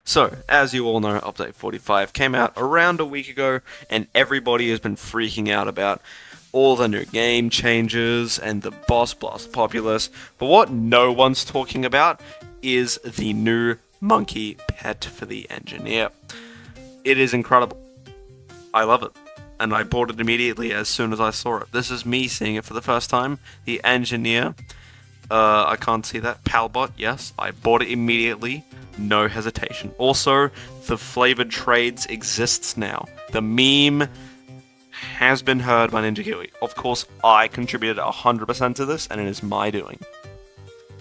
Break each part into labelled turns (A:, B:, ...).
A: So, as you all know, Update 45 came out around a week ago, and everybody has been freaking out about all the new game changes and the Boss Blast Populace, but what no one's talking about is the new monkey pet for the engineer. It is incredible. I love it, and I bought it immediately as soon as I saw it. This is me seeing it for the first time. The engineer, I can't see that. Palbot, yes, I bought it immediately. No hesitation. Also, the flavored trades exists now. The meme has been heard by Ninja Kiwi. Of course, I contributed 100% to this, and it is my doing.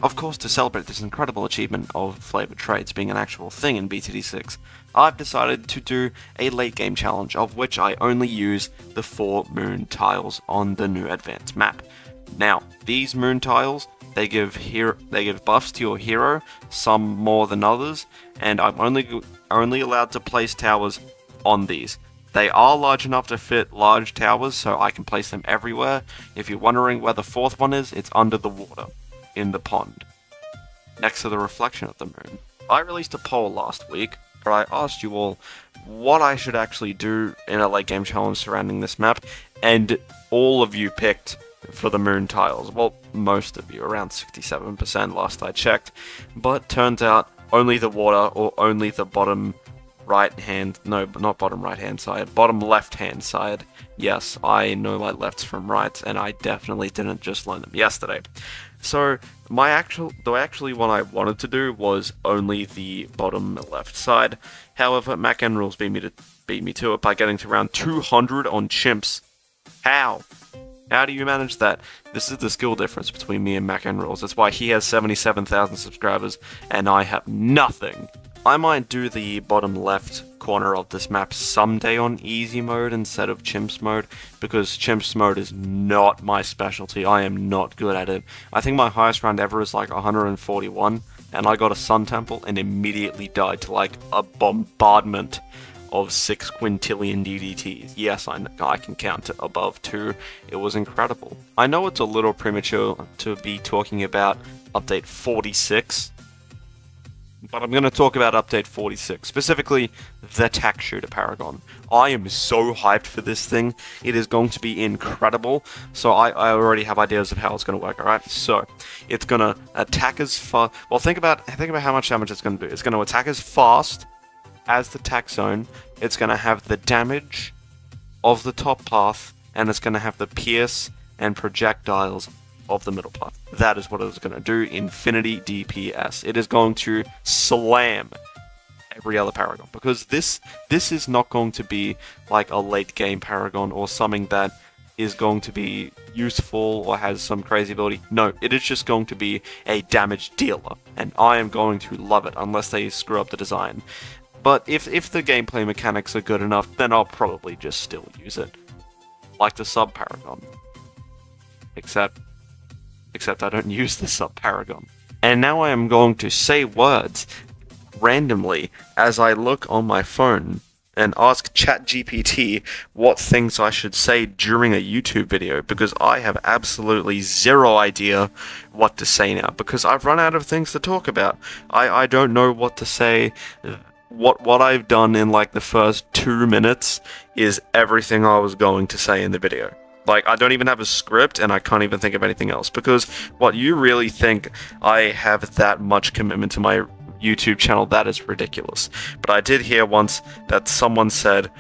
A: Of course, to celebrate this incredible achievement of flavored trades being an actual thing in BTD6, I've decided to do a late game challenge, of which I only use the 4 moon tiles on the new advanced map. Now, these moon tiles, they give buffs to your hero, some more than others, and I'm only allowed to place towers on these. They are large enough to fit large towers, so I can place them everywhere. If you're wondering where the 4th one is, it's under the water, in the pond, next to the reflection of the moon. I released a poll last week, where I asked you all what I should actually do in a late game challenge surrounding this map, and all of you picked for the moon tiles. Well, most of you, around 67% last I checked, but turns out only the water, or only the bottom right hand, no, not bottom right hand side, bottom left hand side. Yes, I know my lefts from rights, and I definitely didn't just learn them yesterday. So, the actually one I wanted to do was only the bottom left side. However, MacNRules beat me to it by getting to around 200 on chimps. How? How do you manage that? This is the skill difference between me and MacNRules. That's why he has 77,000 subscribers, and I have nothing. I might do the bottom left corner of this map someday on easy mode instead of chimps mode, because chimps mode is not my specialty. I am not good at it. I think my highest round ever is like 141, and I got a Sun Temple and immediately died to like a bombardment of 6 quintillion DDTs. Yes, I can count to above 2. It was incredible. I know it's a little premature to be talking about Update 46, but I'm going to talk about Update 46, specifically the Tack Shooter Paragon. I am so hyped for this thing. It is going to be incredible. So I already have ideas of how it's going to work, alright? So, it's going to attack as far... Well, think about how much damage it's going to do. It's going to attack as fast as the tack zone. It's going to have the damage of the top path, and it's going to have the pierce and projectiles of the middle path. That is what it's going to do. Infinity DPS. It is going to slam every other Paragon, because this is not going to be like a late game Paragon or something that is going to be useful or has some crazy ability. No, it is just going to be a damage dealer, and I am going to love it unless they screw up the design. But if the gameplay mechanics are good enough, then I'll probably just still use it. Like the Sub-Paragon. Except I don't use the Sub-Paragon. And now I am going to say words randomly as I look on my phone and ask ChatGPT what things I should say during a YouTube video, because I have absolutely zero idea what to say now, because I've run out of things to talk about. I don't know what to say. What I've done in like the first 2 minutes is everything I was going to say in the video. Like, I don't even have a script, and I can't even think of anything else, because what you really think I have that much commitment to my YouTube channel, that is ridiculous. But I did hear once that someone said,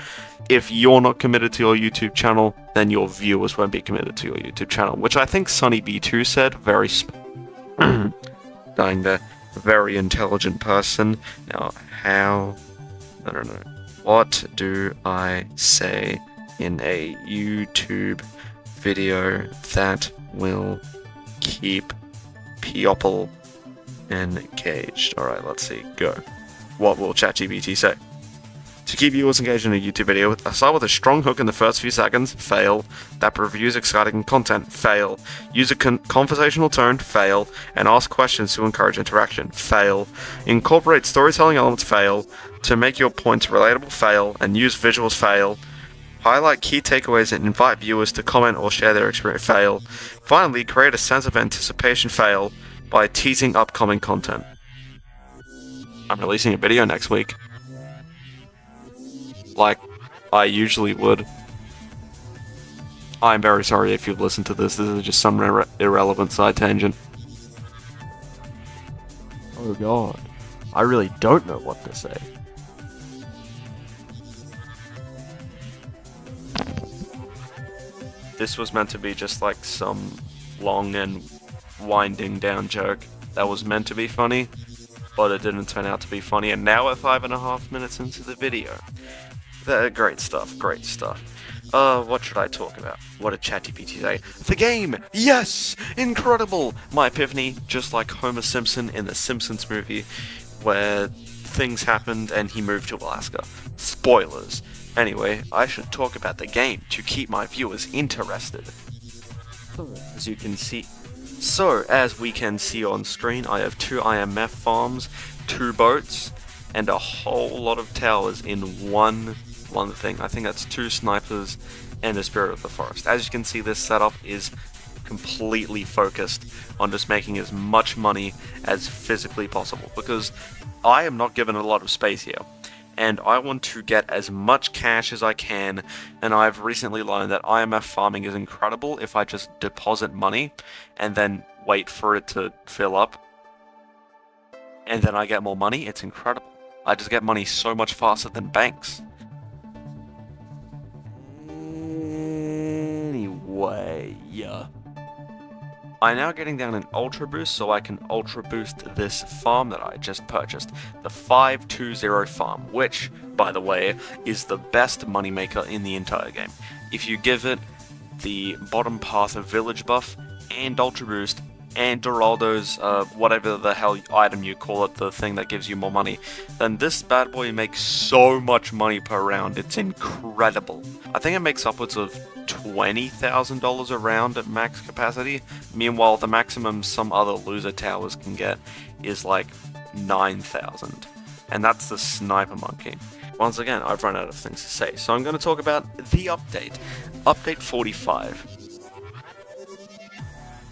A: if you're not committed to your YouTube channel, then your viewers won't be committed to your YouTube channel, which I think SunnyB2 said, dying there, very intelligent person. Now, I don't know. What do I say in a YouTube video that will keep people engaged? Alright, let's see. Go. What will ChatGPT say? To keep viewers engaged in a YouTube video, start with a strong hook in the first few seconds, fail. That reviews exciting content, fail. Use a conversational tone, fail. And ask questions to encourage interaction, fail. Incorporate storytelling elements, fail. To make your points relatable, fail. And use visuals, fail. Highlight key takeaways and invite viewers to comment or share their experience, fail. Finally, create a sense of anticipation, fail, by teasing upcoming content. I'm releasing a video next week. Like I usually would. I'm very sorry if you've listened to this. This is just some irrelevant side tangent.
B: Oh god. I really don't know what to say.
A: This was meant to be just like some long and winding down joke that was meant to be funny, but it didn't turn out to be funny, and now we're 5.5 minutes into the video. Great stuff, great stuff. What should I talk about? What did ChatGPT say? The game! Yes! Incredible! My epiphany, just like Homer Simpson in the Simpsons movie, where things happened and he moved to Alaska. Spoilers. Anyway, I should talk about the game to keep my viewers interested. As we can see on screen, I have 2 IMF farms, 2 boats, and a whole lot of towers in one thing. I think that's 2 snipers and a Spirit of the Forest. As you can see, this setup is completely focused on just making as much money as physically possible, because I am not given a lot of space here, and I want to get as much cash as I can, and I've recently learned that IMF farming is incredible if I just deposit money and then wait for it to fill up, and then I get more money. It's incredible. I just get money so much faster than banks.
B: Anyway, yeah.
A: I'm now getting down an Ultra Boost so I can Ultra Boost this farm that I just purchased, the 520 farm, which, by the way, is the best moneymaker in the entire game. If you give it the bottom path of village buff and Ultra Boost and Doraldo's, whatever the hell item you call it, the thing that gives you more money, then this bad boy makes so much money per round. It's incredible. I think it makes upwards of $20,000 a round at max capacity. Meanwhile, the maximum some other loser towers can get is like 9,000. And that's the Sniper Monkey. Once again, I've run out of things to say, so I'm going to talk about the update. Update 45.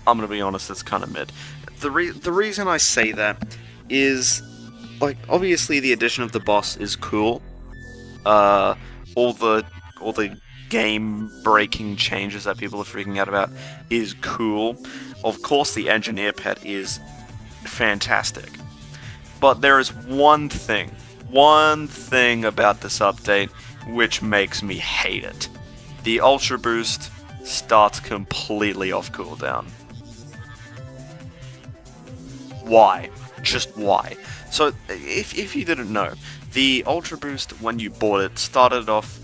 A: I'm going to be honest, it's kind of mid. The reason I say that is, like, obviously the addition of the boss is cool. All the game-breaking changes that people are freaking out about is cool. Of course, the engineer pet is fantastic. But there is one thing about this update which makes me hate it. The Ultra Boost starts completely off cooldown. Why? Just why? So, if you didn't know, the Ultra Boost, when you bought it, started off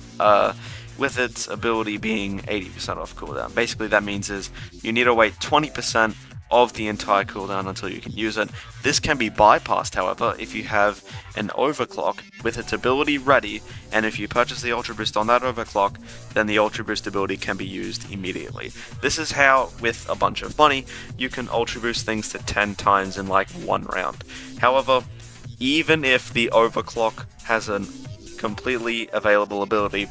A: with its ability being 80% off cooldown. Basically, that means is you need to wait 20% of the entire cooldown until you can use it. This can be bypassed, however, if you have an overclock with its ability ready, and if you purchase the Ultra Boost on that overclock, then the Ultra Boost ability can be used immediately. This is how, with a bunch of money, you can Ultra Boost things to 10 times in like 1 round. However, even if the overclock has a completely available ability,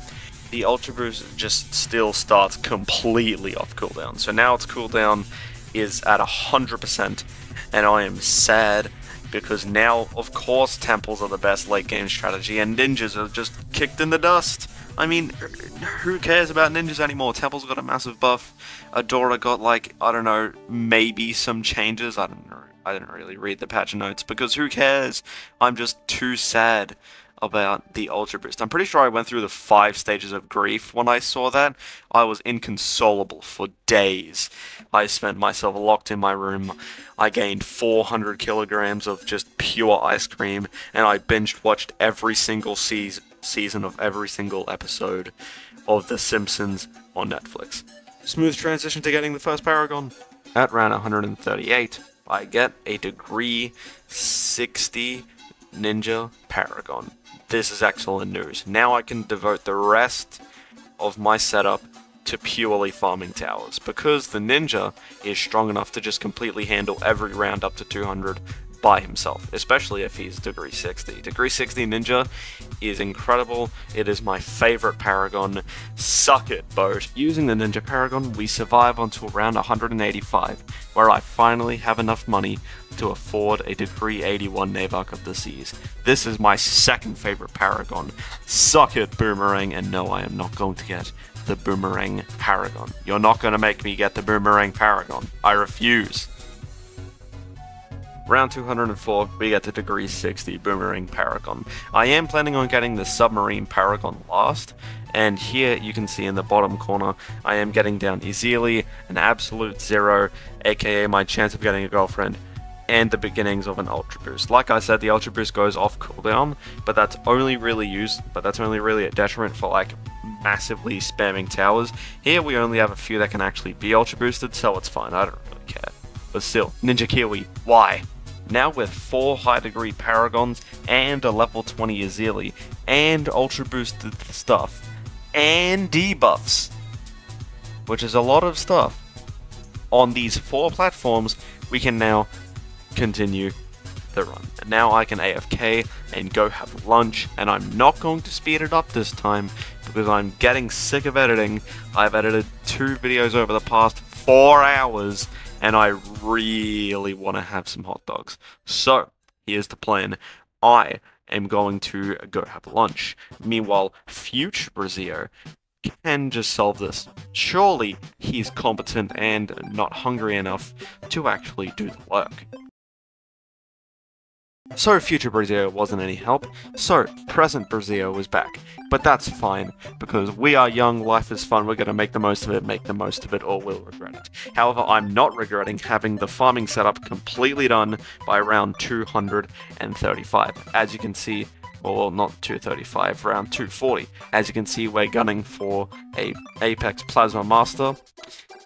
A: the Ultra Boost just still starts completely off cooldown. So now its cooldown is at 100%, and I am sad because now, of course, temples are the best late game strategy, and ninjas are just kicked in the dust. I mean, who cares about ninjas anymore? Temple's got a massive buff. Adora got, like, I don't know, maybe some changes. I don't know. I didn't really read the patch notes because who cares? I'm just too sad about the Ultra Boost. I'm pretty sure I went through the 5 stages of grief when I saw that. I was inconsolable for days. I spent myself locked in my room. I gained 400 kilograms of just pure ice cream, and I binge-watched every single season of every single episode of The Simpsons on Netflix. Smooth transition to getting the first Paragon. At round 138, I get a degree 60 Ninja Paragon. This is excellent news. Now I can devote the rest of my setup to purely farming towers, because the Ninja is strong enough to just completely handle every round up to 200 by himself, especially if he's degree 60. Degree 60 Ninja is incredible. It is my favorite Paragon. Suck it, boat. Using the Ninja Paragon, we survive until round 185, where I finally have enough money to afford a degree 81 Navark of the Seas. This is my second favorite Paragon. Suck it, Boomerang, and no, I am not going to get the Boomerang Paragon. You're not going to make me get the Boomerang Paragon. I refuse. Round 204, we get the degree 60 Boomerang Paragon. I am planning on getting the Submarine Paragon last, and here you can see in the bottom corner, I am getting down easily an absolute zero, aka my chance of getting a girlfriend, and the beginnings of an Ultra Boost. Like I said, the Ultra Boost goes off cooldown, but that's only really a detriment for like massively spamming towers. Here we only have a few that can actually be Ultra Boosted, so it's fine, I don't really care. But still, Ninja Kiwi, why? Now with 4 high degree Paragons and a level 20 Azili and Ultra Boosted stuff and debuffs, which is a lot of stuff, on these 4 platforms, we can now continue the run. And now I can AFK and go have lunch, and I'm not going to speed it up this time because I'm getting sick of editing. I've edited 2 videos over the past 4 hours, and I really want to have some hot dogs. So, here's the plan. I am going to go have lunch. Meanwhile, future Brazio can just solve this. Surely he's competent and not hungry enough to actually do the work. So Future Brazio wasn't any help, so Present Brazio was back. But that's fine, because we are young, life is fun, we're going to make the most of it, or we'll regret it. However, I'm not regretting having the farming setup completely done by round 235. As you can see, well, not 235, round 240. As you can see, we're gunning for a Apex Plasma Master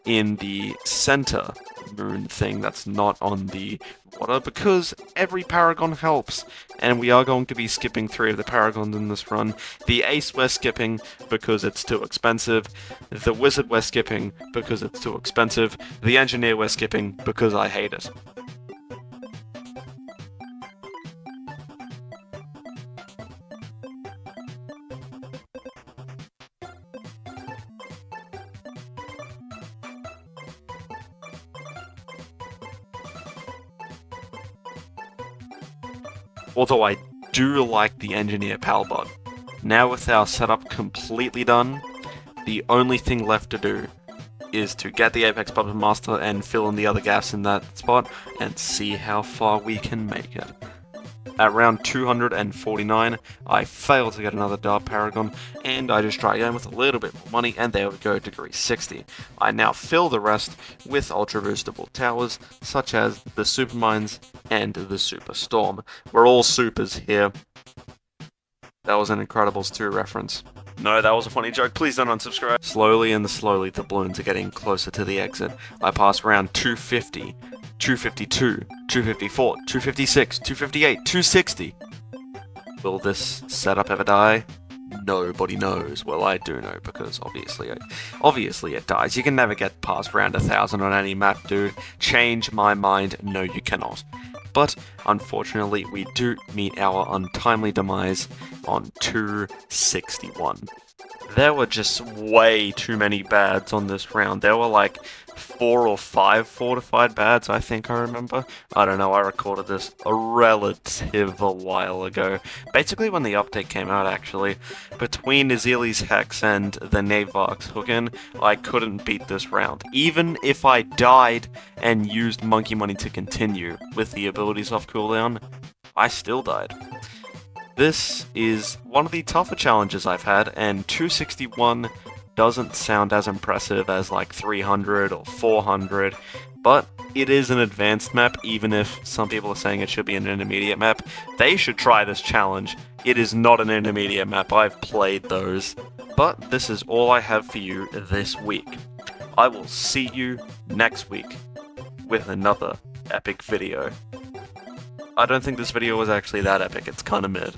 A: in the center moon thing that's not on the water, because every Paragon helps, and we are going to be skipping 3 of the Paragons in this run. The Ace we're skipping because it's too expensive, the Wizard we're skipping because it's too expensive, the Engineer we're skipping because I hate it. Although I do like the Engineer Palbot. Now with our setup completely done, the only thing left to do is to get the Apex Puppet Master and fill in the other gaps in that spot and see how far we can make it. At round 249, I failed to get another Dart Paragon, and I just try again with a little bit more money, and there we go, degree 60. I now fill the rest with Ultra Boostable Towers, such as the Super Mines and the Super Storm. We're all supers here. That was an Incredibles 2 reference. No, that was a funny joke. Please don't unsubscribe. Slowly the balloons are getting closer to the exit. I pass round 250. 252, 254, 256, 258, 260. Will this setup ever die? Nobody knows. Well, I do know, because obviously it dies. You can never get past round 1000 on any map, dude. Change my mind. No, you cannot. But, unfortunately, we do meet our untimely demise on 261. There were just way too many bads on this round. There were like 4 or 5 fortified bads, I think I remember. I don't know, I recorded this a relative a while ago. Basically when the update came out, actually. Between Azili's Hex and the Navark's Hook-In, I couldn't beat this round. Even if I died and used Monkey Money to continue with the abilities off cooldown, I still died. This is one of the tougher challenges I've had, and 261 doesn't sound as impressive as like 300 or 400, but it is an advanced map. Even if some people are saying it should be an intermediate map, they should try this challenge. It is not an intermediate map, I've played those. But this is all I have for you this week. I will see you next week with another epic video. I don't think this video was actually that epic, it's kinda mid.